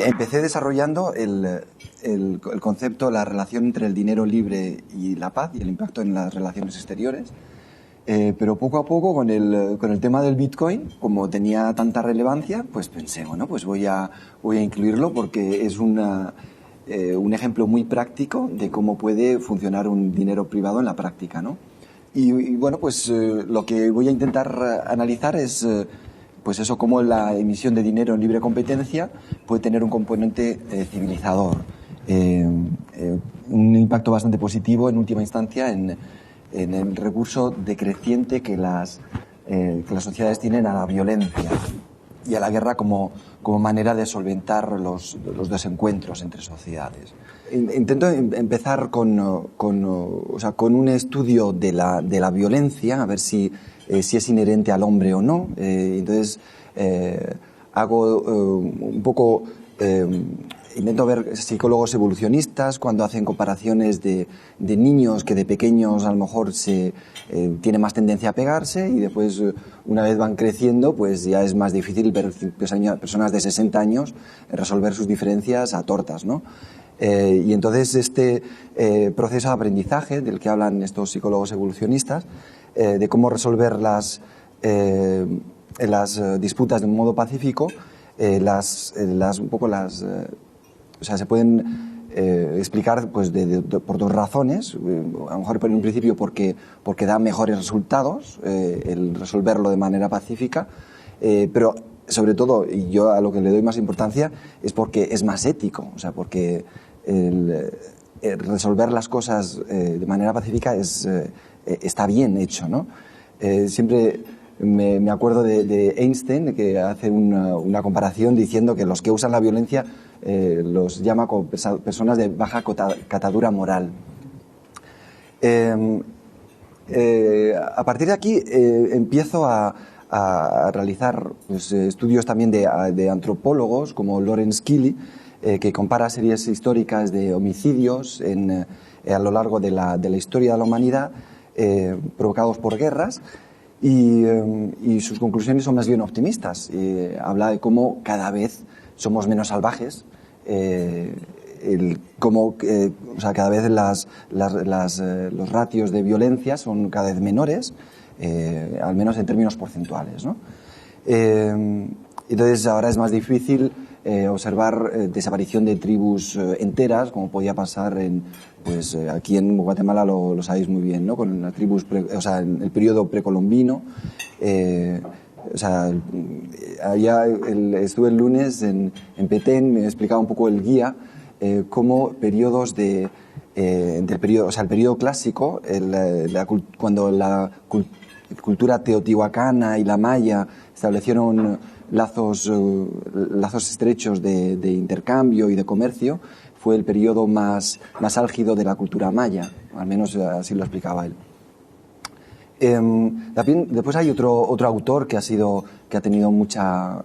Empecé desarrollando el concepto, la relación entre el dinero libre y la paz y el impacto en las relaciones exteriores. Pero poco a poco, con el tema del Bitcoin, como tenía tanta relevancia, pues pensé, bueno, pues voy a incluirlo porque es un ejemplo muy práctico de cómo puede funcionar un dinero privado en la práctica, ¿no? Y bueno, pues lo que voy a intentar analizar es pues eso, cómo la emisión de dinero en libre competencia puede tener un componente civilizador, un impacto bastante positivo en última instancia en el recurso decreciente que las sociedades tienen a la violencia y a la guerra como manera de solventar los desencuentros entre sociedades. Intento empezar con un estudio de la violencia, a ver si es inherente al hombre o no. Entonces, hago un poco... intento ver psicólogos evolucionistas cuando hacen comparaciones de niños que de pequeños a lo mejor tienen más tendencia a pegarse y después una vez van creciendo pues ya es más difícil ver personas de 60 años resolver sus diferencias a tortas, ¿no? Y entonces este proceso de aprendizaje del que hablan estos psicólogos evolucionistas, de cómo resolver las disputas de un modo pacífico, se pueden explicar pues por dos razones. A lo mejor por un principio porque da mejores resultados el resolverlo de manera pacífica, pero sobre todo, y yo a lo que le doy más importancia, es porque es más ético, o sea, porque el resolver las cosas de manera pacífica está bien hecho, ¿no? Siempre me acuerdo de Einstein, que hace una comparación diciendo que los que usan la violencia los llama como personas de baja catadura moral. A partir de aquí empiezo a realizar pues, estudios también de antropólogos como Lawrence Keeley, que compara series históricas de homicidios a lo largo de la historia de la humanidad provocados por guerras. Y sus conclusiones son más bien optimistas. Habla de cómo cada vez somos menos salvajes, cada vez los ratios de violencia son cada vez menores, al menos en términos porcentuales, ¿no? Entonces ahora es más difícil observar desaparición de tribus enteras, como podía pasar aquí en Guatemala lo sabéis muy bien, ¿no? Con las tribus, en el periodo precolombino. Estuve el lunes en Petén, me explicaba un poco el guía, cómo periodos el periodo clásico, cuando la cultura teotihuacana y la maya establecieron lazos estrechos de intercambio y de comercio, fue el periodo más álgido de la cultura maya, al menos así lo explicaba él. Después hay otro autor que ha tenido mucha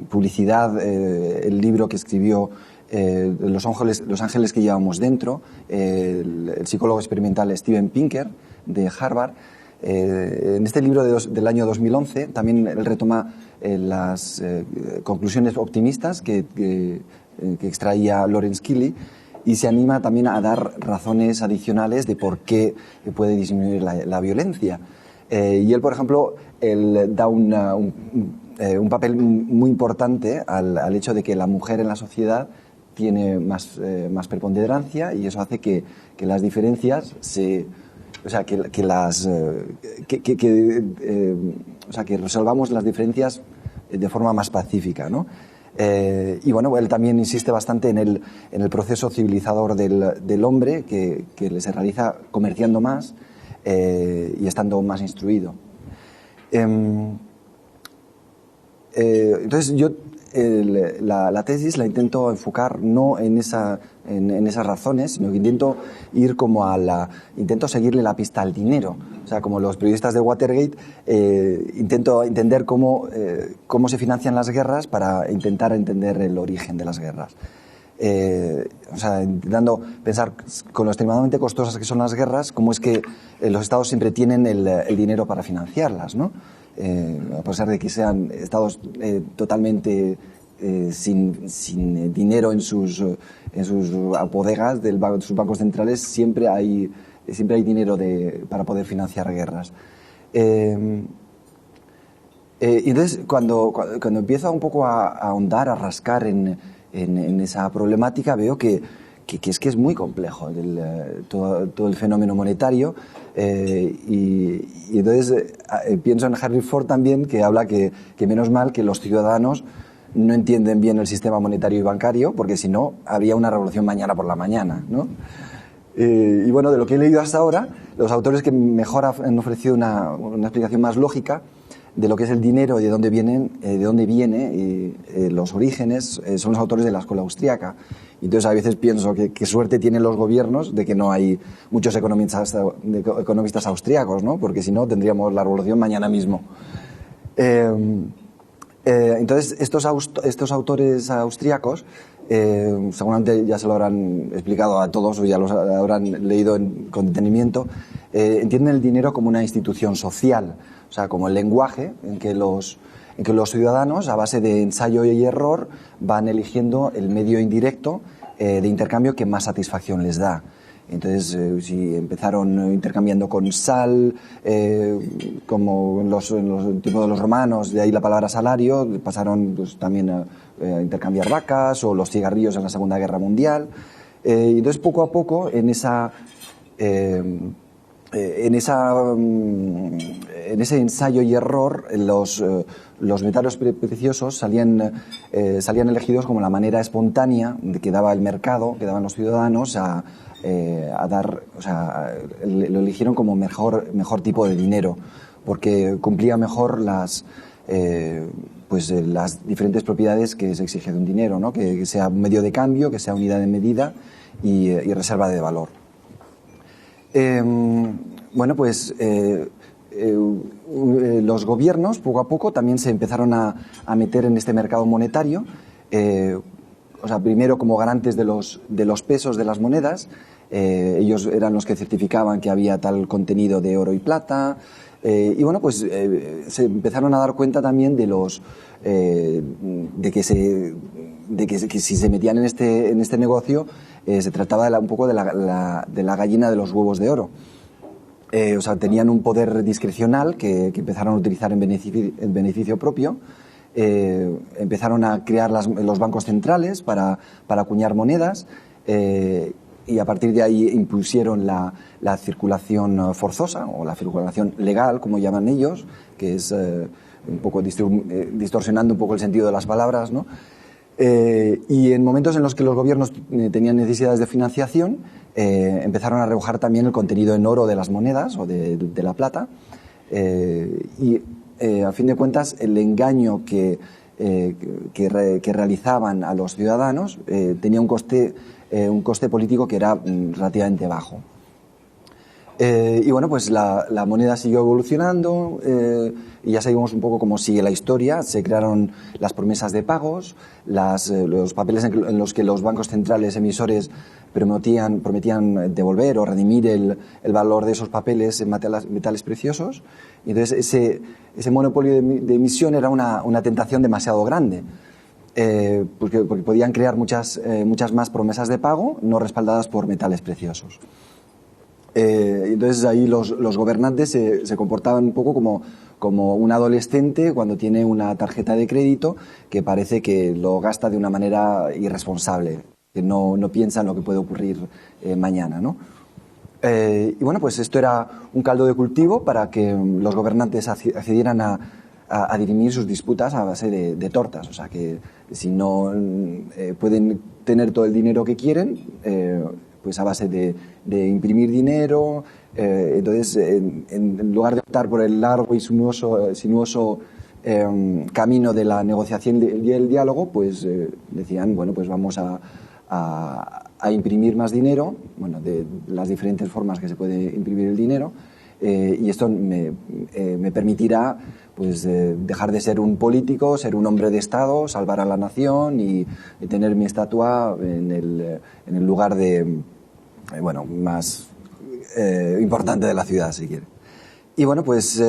publicidad, el libro que escribió Los ángeles que llevamos dentro, el psicólogo experimental Steven Pinker de Harvard. En este libro del año 2011 también él retoma las conclusiones optimistas que extraía Lawrence Keeley, y se anima también a dar razones adicionales de por qué puede disminuir la violencia. Y él, por ejemplo, da un papel muy importante al hecho de que la mujer en la sociedad tiene más preponderancia, y eso hace que las diferencias que resolvamos las diferencias de forma más pacífica, ¿no? Y bueno, él también insiste bastante en el proceso civilizador del hombre que se realiza comerciando más y estando más instruido. Entonces yo la tesis la intento enfocar no en esas razones, sino que intento ir intento seguirle la pista al dinero. O sea, como los periodistas de Watergate, intento entender cómo se financian las guerras para intentar entender el origen de las guerras. Intentando pensar con lo extremadamente costosas que son las guerras, cómo es que los estados siempre tienen el dinero para financiarlas, ¿no? A pesar de que sean estados totalmente sin dinero en sus bodegas de sus bancos centrales, siempre hay dinero para poder financiar guerras. Entonces, cuando empiezo un poco a ahondar, a rascar en esa problemática, veo que es muy complejo todo el fenómeno monetario, y entonces pienso en Henry Ford también, que habla que menos mal que los ciudadanos no entienden bien el sistema monetario y bancario, porque si no, habría una revolución mañana por la mañana, ¿no? Y bueno, de lo que he leído hasta ahora, los autores que mejor han ofrecido una explicación más lógica de lo que es el dinero y de dónde viene los orígenes, son los autores de la escuela austríaca. Entonces a veces pienso que qué suerte tienen los gobiernos de que no hay muchos economistas austríacos, ¿no? Porque si no tendríamos la revolución mañana mismo. Entonces estos autores austríacos, seguramente ya se lo habrán explicado a todos o ya los habrán leído con detenimiento, entienden el dinero como una institución social, o sea, como el lenguaje en que los ciudadanos, a base de ensayo y error, van eligiendo el medio indirecto de intercambio que más satisfacción les da. Entonces, si empezaron intercambiando con sal, como en los tiempos de los romanos, de ahí la palabra salario, pasaron pues, también a intercambiar vacas o los cigarrillos en la Segunda Guerra Mundial. Y entonces, poco a poco, en ese ensayo y error, los metales preciosos salían elegidos como la manera espontánea que daba el mercado, que daban los ciudadanos lo eligieron como mejor tipo de dinero, porque cumplía mejor las diferentes propiedades que se exige de un dinero, ¿no? Que sea medio de cambio, que sea unidad de medida y reserva de valor. Los gobiernos poco a poco también se empezaron a meter en este mercado monetario, primero como garantes de los pesos de las monedas. Ellos eran los que certificaban que había tal contenido de oro y plata, se empezaron a dar cuenta también de que si se metían en este negocio, se trataba un poco de la gallina de los huevos de oro. Tenían un poder discrecional que empezaron a utilizar en beneficio propio. Empezaron a crear los bancos centrales para acuñar monedas, y a partir de ahí impusieron la circulación forzosa o la circulación legal, como llaman ellos, que es un poco distorsionando un poco el sentido de las palabras, ¿no? Y en momentos en los que los gobiernos tenían necesidades de financiación, empezaron a rebajar también el contenido en oro de las monedas o de la plata, a fin de cuentas el engaño que realizaban a los ciudadanos tenía un coste político que era relativamente bajo. La moneda siguió evolucionando, y ya sabemos un poco cómo sigue la historia. Se crearon las promesas de pagos, los papeles en los que los bancos centrales emisores prometían devolver o redimir el valor de esos papeles en metales preciosos. Y entonces ese monopolio de emisión era una tentación demasiado grande, porque podían crear muchas más promesas de pago no respaldadas por metales preciosos. Entonces ahí los gobernantes se comportaban un poco como un adolescente cuando tiene una tarjeta de crédito que parece que lo gasta de una manera irresponsable, que no piensa en lo que puede ocurrir mañana, ¿no? Esto era un caldo de cultivo para que los gobernantes accedieran a dirimir sus disputas a base de tortas. O sea, que si no pueden tener todo el dinero que quieren, pues a base de imprimir dinero. Entonces, en lugar de optar por el largo y sinuoso camino de la negociación y el diálogo, pues decían, bueno, pues vamos a imprimir más dinero, bueno, de las diferentes formas que se puede imprimir el dinero, y esto me permitirá pues dejar de ser un político, ser un hombre de Estado, salvar a la nación y tener mi estatua en el lugar más importante de la ciudad, si quiere. Y bueno, pues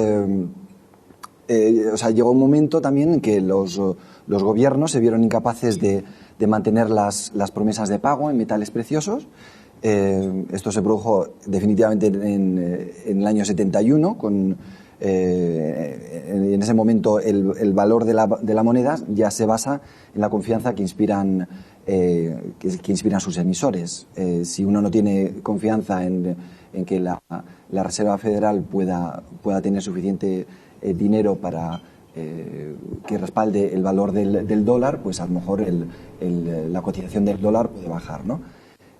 o sea, llegó un momento también en que los gobiernos se vieron incapaces de mantener las promesas de pago en metales preciosos. Esto se produjo definitivamente en el año 71, en ese momento el valor de la moneda ya se basa en la confianza que inspiran sus emisores. Si uno no tiene confianza en que la Reserva Federal pueda tener suficiente dinero para que respalde el valor del dólar, pues a lo mejor la cotización del dólar puede bajar, ¿no?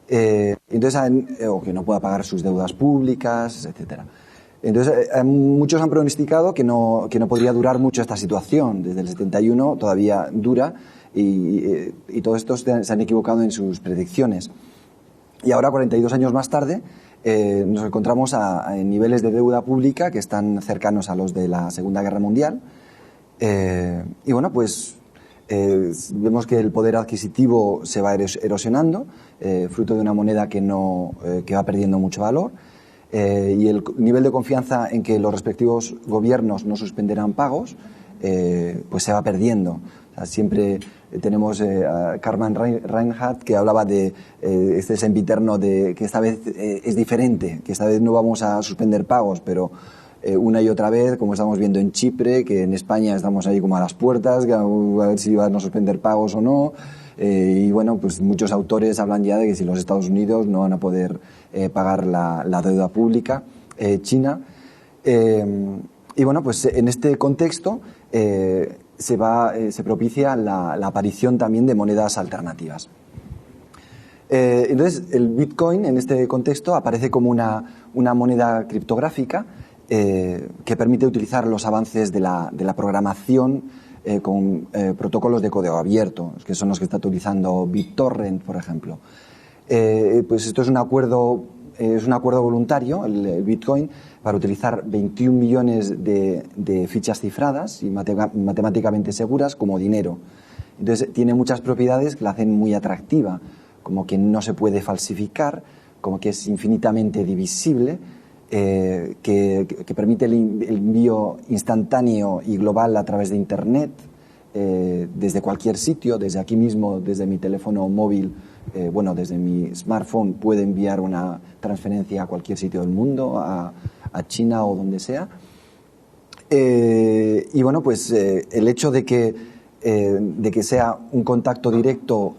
Entonces, o que no pueda pagar sus deudas públicas, etcétera. Entonces, muchos han pronosticado que no podría durar mucho esta situación. Desde el 71 todavía dura y todos estos se han equivocado en sus predicciones. Y ahora, 42 años más tarde, nos encontramos en niveles de deuda pública que están cercanos a los de la Segunda Guerra Mundial. Y bueno, pues vemos que el poder adquisitivo se va erosionando, fruto de una moneda que va perdiendo mucho valor. Y el nivel de confianza en que los respectivos gobiernos no suspenderán pagos, pues se va perdiendo. O sea, siempre tenemos a Carmen Reinhardt, que hablaba de este sempiterno de que esta vez es diferente, que esta vez no vamos a suspender pagos, pero una y otra vez, como estamos viendo en Chipre, que en España estamos ahí como a las puertas, a ver si van a suspender pagos o no. Y bueno, pues muchos autores hablan ya de que si los Estados Unidos no van a poder pagar la deuda pública, China. Y bueno, pues en este contexto se propicia la aparición también de monedas alternativas. Entonces, el Bitcoin en este contexto aparece como una moneda criptográfica que permite utilizar los avances de la programación con protocolos de código abierto, que son los que está utilizando BitTorrent, por ejemplo. Pues esto es un acuerdo voluntario, el Bitcoin, para utilizar 21 millones de fichas cifradas y matemáticamente seguras como dinero. Entonces tiene muchas propiedades que la hacen muy atractiva, como que no se puede falsificar, como que es infinitamente divisible, que permite el envío instantáneo y global a través de Internet, desde cualquier sitio, desde aquí mismo, desde mi teléfono móvil, desde mi smartphone puedo enviar una transferencia a cualquier sitio del mundo, a China o donde sea. Y bueno, pues el hecho de que sea un contacto directo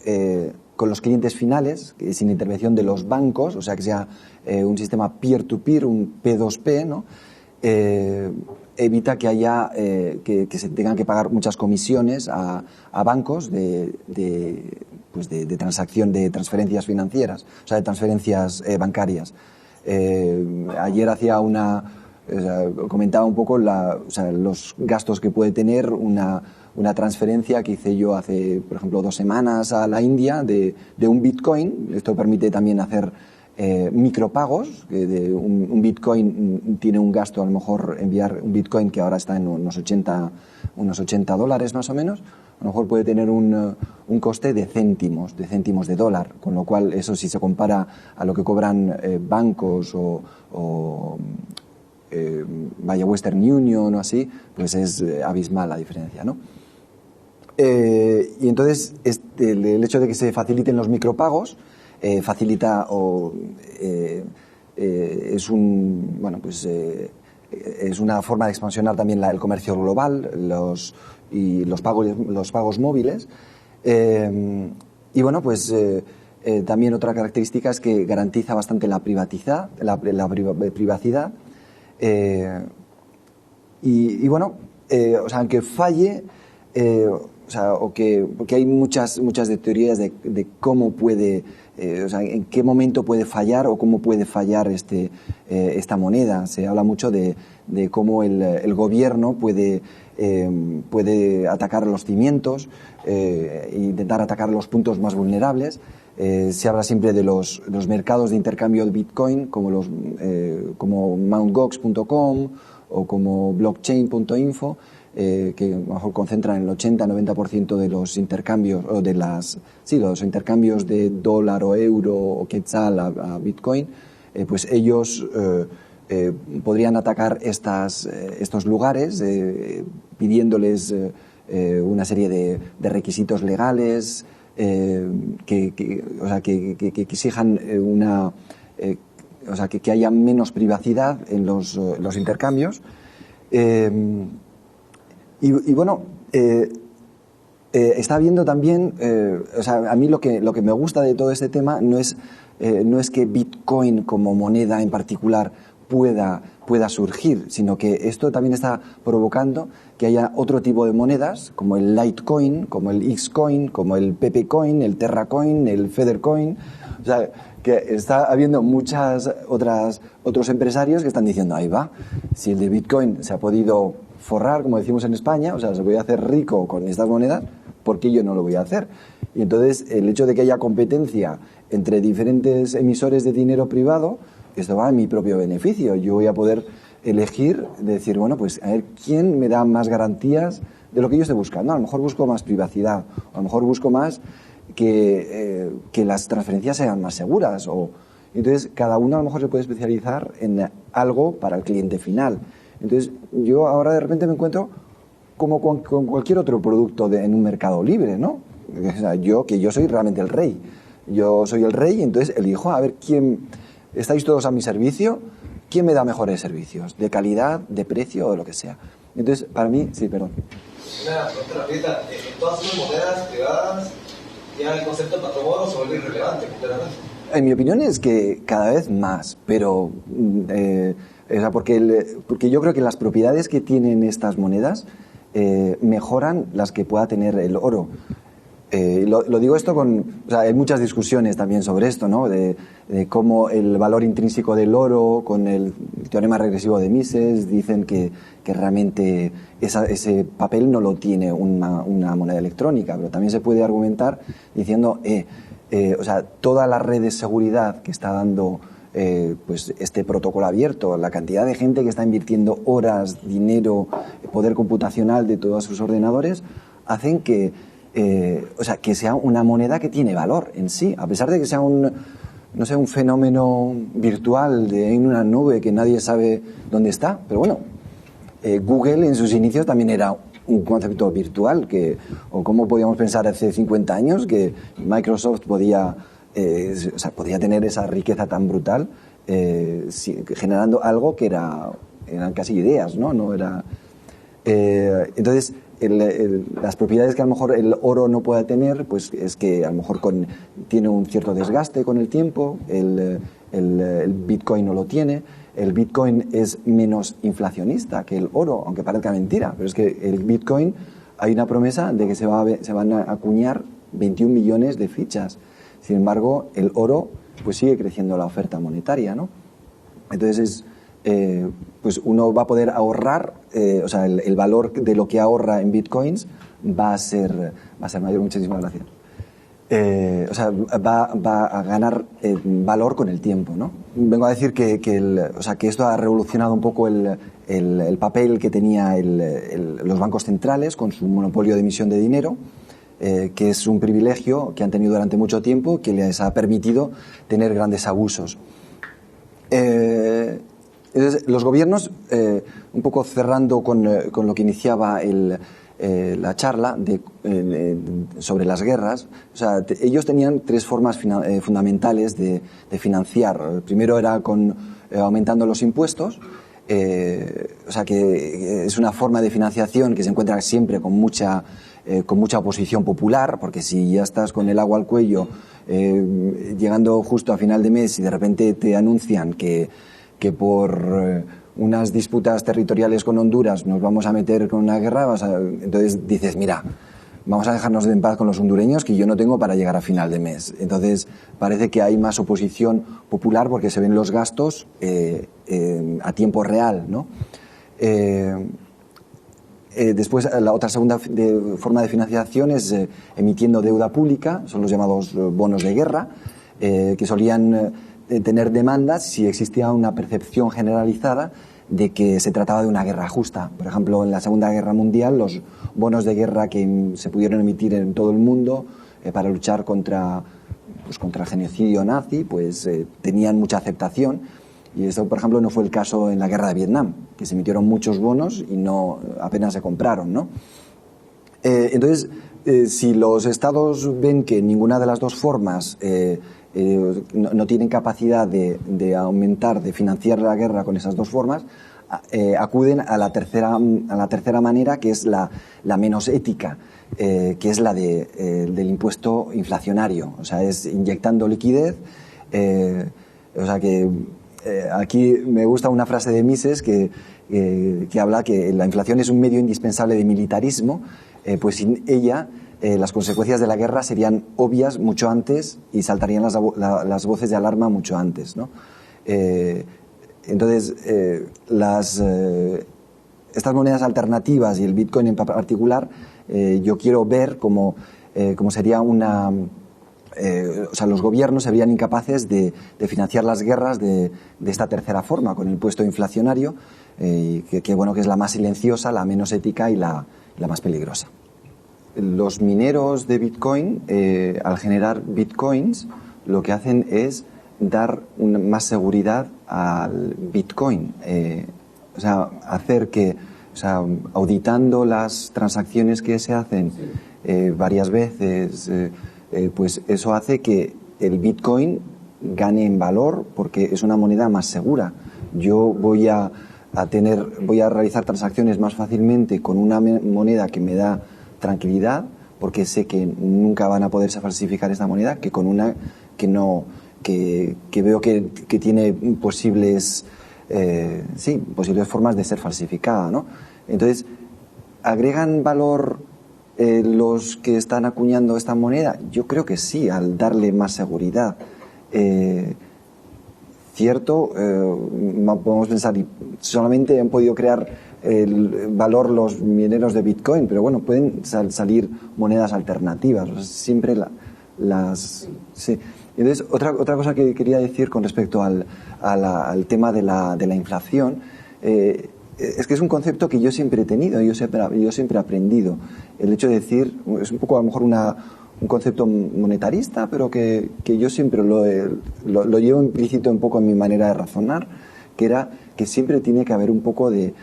con los clientes finales, sin intervención de los bancos, o sea, que sea un sistema peer-to-peer, un P2P, ¿no? Evita que haya que se tengan que pagar muchas comisiones a bancos de transacción de transferencias financieras, o sea, de transferencias bancarias. Ayer comentaba un poco los gastos que puede tener una transferencia que hice yo hace, por ejemplo, 2 semanas a la India de un Bitcoin. Esto permite también hacer micropagos, que un Bitcoin tiene un gasto, a lo mejor enviar un Bitcoin que ahora está en unos $80 más o menos, a lo mejor puede tener un coste de céntimos de dólar, con lo cual eso, si se compara a lo que cobran bancos o Western Union o así, pues es abismal la diferencia, ¿no? Y entonces el hecho de que se faciliten los micropagos facilita es una forma de expansionar también el comercio global, los pagos móviles. Y bueno, pues también otra característica es que garantiza bastante la privacidad. Y bueno, o sea, aunque falle, porque hay muchas de teorías de cómo puede, en qué momento puede fallar o cómo puede fallar esta moneda. Se habla mucho de cómo el gobierno puede atacar los cimientos, intentar atacar los puntos más vulnerables. Se habla siempre de los mercados de intercambio de Bitcoin, como mountgox.com o como blockchain.info, que a lo mejor concentran el 80-90% de los intercambios, o los intercambios de dólar o euro o quetzal a Bitcoin. Pues ellos podrían atacar estos lugares pidiéndoles una serie de requisitos legales que exijan que haya menos privacidad en los intercambios. Y bueno, está viendo también, a mí lo que me gusta de todo este tema no es que Bitcoin como moneda en particular pueda surgir, sino que esto también está provocando que haya otro tipo de monedas, como el Litecoin, como el Xcoin, como el Pepecoin, el Terracoin, el Feathercoin. O sea, que está habiendo otros empresarios que están diciendo, ahí va, si el de Bitcoin se ha podido forrar, como decimos en España, o sea, se puede hacer rico con estas monedas, ¿por qué yo no lo voy a hacer? Y entonces el hecho de que haya competencia entre diferentes emisores de dinero privado, esto va en mi propio beneficio. Yo voy a poder elegir, decir, bueno, pues a ver quién me da más garantías de lo que yo estoy buscando. A lo mejor busco más privacidad, a lo mejor busco más que las transferencias sean más seguras. Entonces, cada uno a lo mejor se puede especializar en algo para el cliente final. Entonces, yo ahora de repente me encuentro como con cualquier otro producto en un mercado libre, ¿no? O sea, yo soy realmente el rey. Yo soy el rey y entonces elijo a ver quién... ¿Estáis todos a mi servicio? ¿Quién me da mejores servicios? ¿De calidad, de precio o de lo que sea? Entonces, para mí... Sí, perdón. Una pregunta rapidita. En todas las monedas privadas ya el concepto de patrón oro se vuelve irrelevante completamente. En mi opinión es que cada vez más, pero... porque yo creo que las propiedades que tienen estas monedas mejoran las que pueda tener el oro. Lo digo esto hay muchas discusiones también sobre esto, ¿no? De cómo el valor intrínseco del oro con el teorema regresivo de Mises dicen que realmente ese papel no lo tiene una moneda electrónica, pero también se puede argumentar diciendo toda la red de seguridad que está dando pues este protocolo abierto, la cantidad de gente que está invirtiendo horas, dinero, poder computacional de todos sus ordenadores, hacen que sea una moneda que tiene valor en sí, a pesar de que sea un fenómeno virtual en una nube que nadie sabe dónde está. Pero bueno, Google en sus inicios también era un concepto virtual, o cómo podíamos pensar hace 50 años que Microsoft podía tener esa riqueza tan brutal generando algo que eran casi ideas, ¿no? No era... entonces, las propiedades que a lo mejor el oro no pueda tener, pues es que a lo mejor tiene un cierto desgaste con el tiempo, el Bitcoin no lo tiene. El Bitcoin es menos inflacionista que el oro, aunque parezca mentira, pero es que el Bitcoin hay una promesa de que se van a acuñar 21 millones de fichas. Sin embargo, el oro pues sigue creciendo la oferta monetaria, ¿no? Entonces pues uno va a poder ahorrar, el valor de lo que ahorra en bitcoins va a ser mayor. Muchísimas gracias. Va a ganar valor con el tiempo, ¿no? Vengo a decir que esto ha revolucionado un poco el papel que tenía los bancos centrales con su monopolio de emisión de dinero, que es un privilegio que han tenido durante mucho tiempo, que les ha permitido tener grandes abusos. Entonces, los gobiernos, un poco cerrando con lo que iniciaba la charla sobre las guerras, ellos tenían tres formas fundamentales de financiar. Primero era aumentando los impuestos, que es una forma de financiación que se encuentra siempre con mucha oposición popular, porque si ya estás con el agua al cuello, llegando justo a final de mes y de repente te anuncian que por unas disputas territoriales con Honduras nos vamos a meter con una guerra, entonces dices, mira, vamos a dejarnos en paz con los hondureños, que yo no tengo para llegar a final de mes. Entonces parece que hay más oposición popular porque se ven los gastos a tiempo real, ¿no? Después, la otra segunda forma de financiación es emitiendo deuda pública, son los llamados bonos de guerra, que solían tener demandas si existía una percepción generalizada de que se trataba de una guerra justa. Por ejemplo, en la Segunda Guerra Mundial, los bonos de guerra que se pudieron emitir en todo el mundo para luchar contra el genocidio nazi, pues tenían mucha aceptación. Y esto, por ejemplo, no fue el caso en la guerra de Vietnam, que se emitieron muchos bonos y apenas se compraron, ¿no? Entonces, si los estados ven que ninguna de las dos formas no tienen capacidad de aumentar, de financiar la guerra con esas dos formas, acuden a la tercera manera, que es la menos ética, que es la del impuesto inflacionario. O sea, es inyectando liquidez. O sea que aquí me gusta una frase de Mises que habla que la inflación es un medio indispensable de militarismo, pues sin ella las consecuencias de la guerra serían obvias mucho antes y saltarían las voces de alarma mucho antes, ¿no? Entonces, estas monedas alternativas y el Bitcoin en particular, yo quiero ver como sería o sea, los gobiernos serían incapaces de financiar las guerras de esta tercera forma, con el impuesto inflacionario, que bueno, que es la más silenciosa, la menos ética y la más peligrosa. Los mineros de Bitcoin, al generar Bitcoins, lo que hacen es dar más seguridad al Bitcoin. O sea, hacer que, o sea, auditando las transacciones que se hacen varias veces, pues eso hace que el Bitcoin gane en valor porque es una moneda más segura. Yo voy a realizar transacciones más fácilmente con una moneda que me da tranquilidad, porque sé que nunca van a poderse falsificar esta moneda, que con una que veo que tiene posibles formas de ser falsificada, ¿no? Entonces, ¿agregan valor los que están acuñando esta moneda? Yo creo que sí, al darle más seguridad. Cierto, podemos pensar, solamente han podido crear el valor los mineros de Bitcoin, pero bueno, pueden salir monedas alternativas, o sea, siempre sí. Entonces, otra cosa que quería decir con respecto al tema de la inflación, es que es un concepto que yo siempre he tenido, yo siempre he aprendido. El hecho de decir, es un poco a lo mejor un concepto monetarista, pero que yo siempre lo llevo implícito un poco en mi manera de razonar, que era que siempre tiene que haber un poco de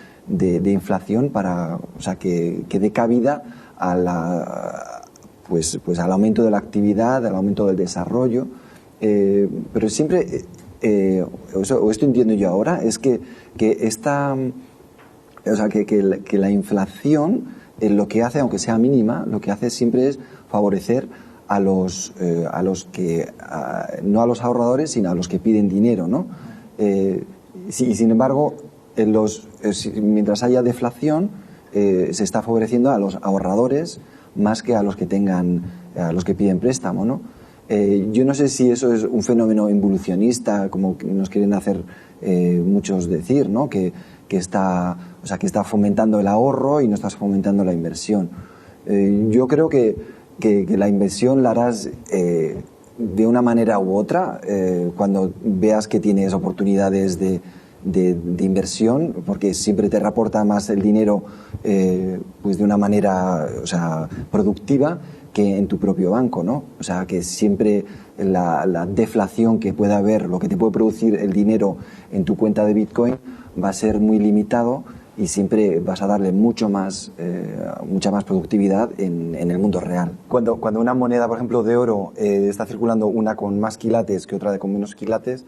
inflación para, o sea, que dé cabida a pues al aumento de la actividad, al aumento del desarrollo, pero siempre, o esto entiendo yo ahora, es que la inflación lo que hace, aunque sea mínima, lo que hace siempre es favorecer a los que, no a los ahorradores, sino a los que piden dinero, ¿no? Sin embargo, mientras haya deflación, se está favoreciendo a los ahorradores más que a los que piden préstamo, ¿no? Yo no sé si eso es un fenómeno involucionista, como nos quieren hacer muchos decir, ¿no? Que está fomentando el ahorro y no está fomentando la inversión. Yo creo que la inversión la harás de una manera u otra cuando veas que tienes oportunidades de inversión, porque siempre te reporta más el dinero pues de una manera, o sea, productiva que en tu propio banco, ¿no? O sea, que siempre la deflación que pueda haber, lo que te puede producir el dinero en tu cuenta de Bitcoin va a ser muy limitado y siempre vas a darle mucha más productividad en el mundo real. Cuando una moneda, por ejemplo, de oro está circulando, una con más quilates que otra con menos quilates,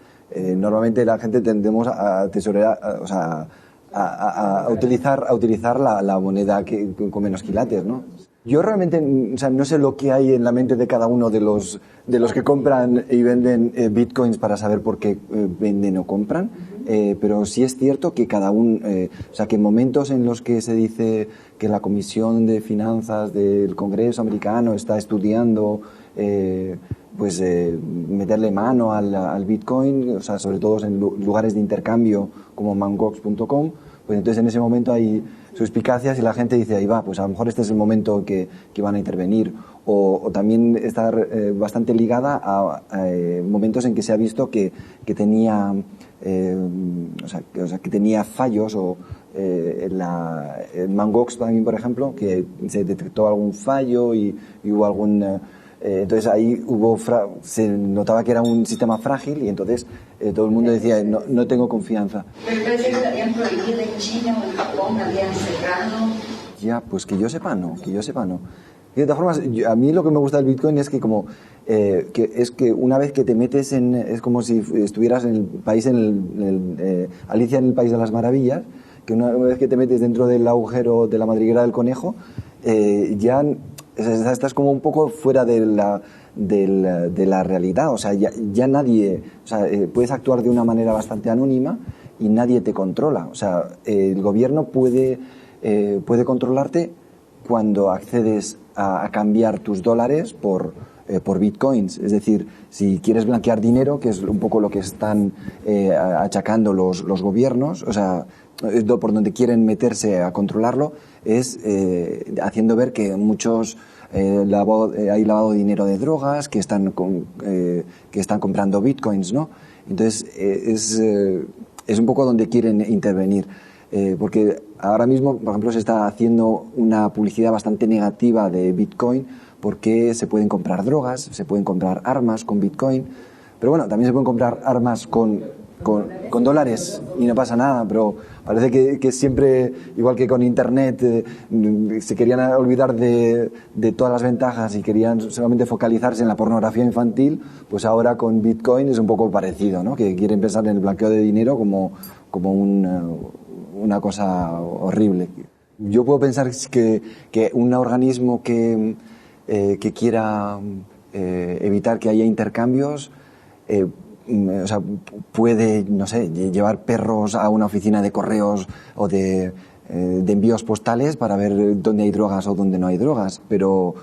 normalmente la gente tendemos a tesorear, o sea, a utilizar la moneda con menos quilates, ¿no? Yo realmente, o sea, no sé lo que hay en la mente de cada uno de los que compran y venden bitcoins para saber por qué venden o compran, pero sí es cierto que cada uno, o sea, que en momentos en los que se dice que la Comisión de Finanzas del Congreso americano está estudiando meterle mano al bitcoin, o sea, sobre todo en lugares de intercambio como mangox.com, pues entonces en ese momento hay suspicacias y la gente dice, ahí va, pues a lo mejor este es el momento que van a intervenir. O también está bastante ligada a momentos en que se ha visto que tenía que tenía fallos, o en Mangox también, por ejemplo, que se detectó algún fallo y hubo Entonces ahí se notaba que era un sistema frágil y entonces todo el mundo decía, no tengo confianza. Pero parece que lo habían prohibido en China o en Japón, habían cerrado. Ya, pues que yo sepa no. Y de todas formas, a mí lo que me gusta del Bitcoin es que que una vez que te metes es como si estuvieras en el país, Alicia en el País de las Maravillas, que una vez que te metes dentro del agujero de la madriguera del conejo, ya estás como un poco fuera de la realidad, o sea, ya nadie, o sea, puedes actuar de una manera bastante anónima y nadie te controla, o sea, el gobierno puede controlarte cuando accedes a cambiar tus dólares por bitcoins. Es decir, si quieres blanquear dinero, que es un poco lo que están achacando los gobiernos, o sea, por donde quieren meterse a controlarlo, es haciendo ver que muchos hay lavado de dinero de drogas, que están comprando bitcoins, ¿no? Entonces, es un poco donde quieren intervenir. Porque ahora mismo, por ejemplo, se está haciendo una publicidad bastante negativa de Bitcoin porque se pueden comprar drogas, se pueden comprar armas con Bitcoin, pero bueno, también se pueden comprar armas con dólares y no pasa nada, pero parece que siempre, igual que con Internet, se querían olvidar de todas las ventajas y querían solamente focalizarse en la pornografía infantil, pues ahora con Bitcoin es un poco parecido, ¿no? Que quieren pensar en el blanqueo de dinero como una cosa horrible. Yo puedo pensar que un organismo que quiera evitar que haya intercambios, o sea, puede, no sé, llevar perros a una oficina de correos o de envíos postales para ver dónde hay drogas o dónde no hay drogas, pero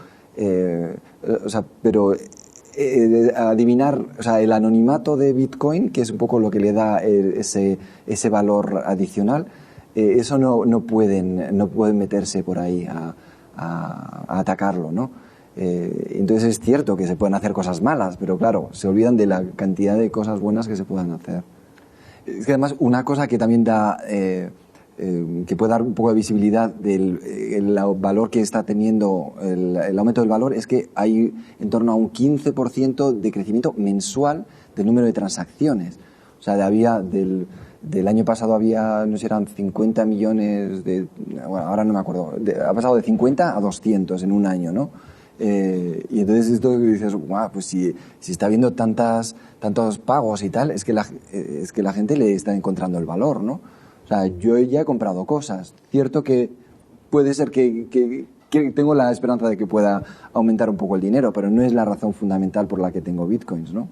adivinar, o sea, el anonimato de Bitcoin, que es un poco lo que le da ese valor adicional, eso no pueden meterse por ahí a atacarlo, ¿no? Entonces es cierto que se pueden hacer cosas malas, pero claro, se olvidan de la cantidad de cosas buenas que se pueden hacer. Es que además una cosa que también que puede dar un poco de visibilidad del el valor que está teniendo el aumento del valor es que hay en torno a un 15% de crecimiento mensual del número de transacciones. O sea, del año pasado había, no sé, eran 50 millones bueno, ahora no me acuerdo, ha pasado de 50 a 200 en un año, ¿no? Y entonces esto dices, wow, pues si está habiendo tantos pagos y tal, es que la gente le está encontrando el valor, ¿no? O sea, yo ya he comprado cosas. Cierto que puede ser que tengo la esperanza de que pueda aumentar un poco el dinero, pero no es la razón fundamental por la que tengo bitcoins, ¿no?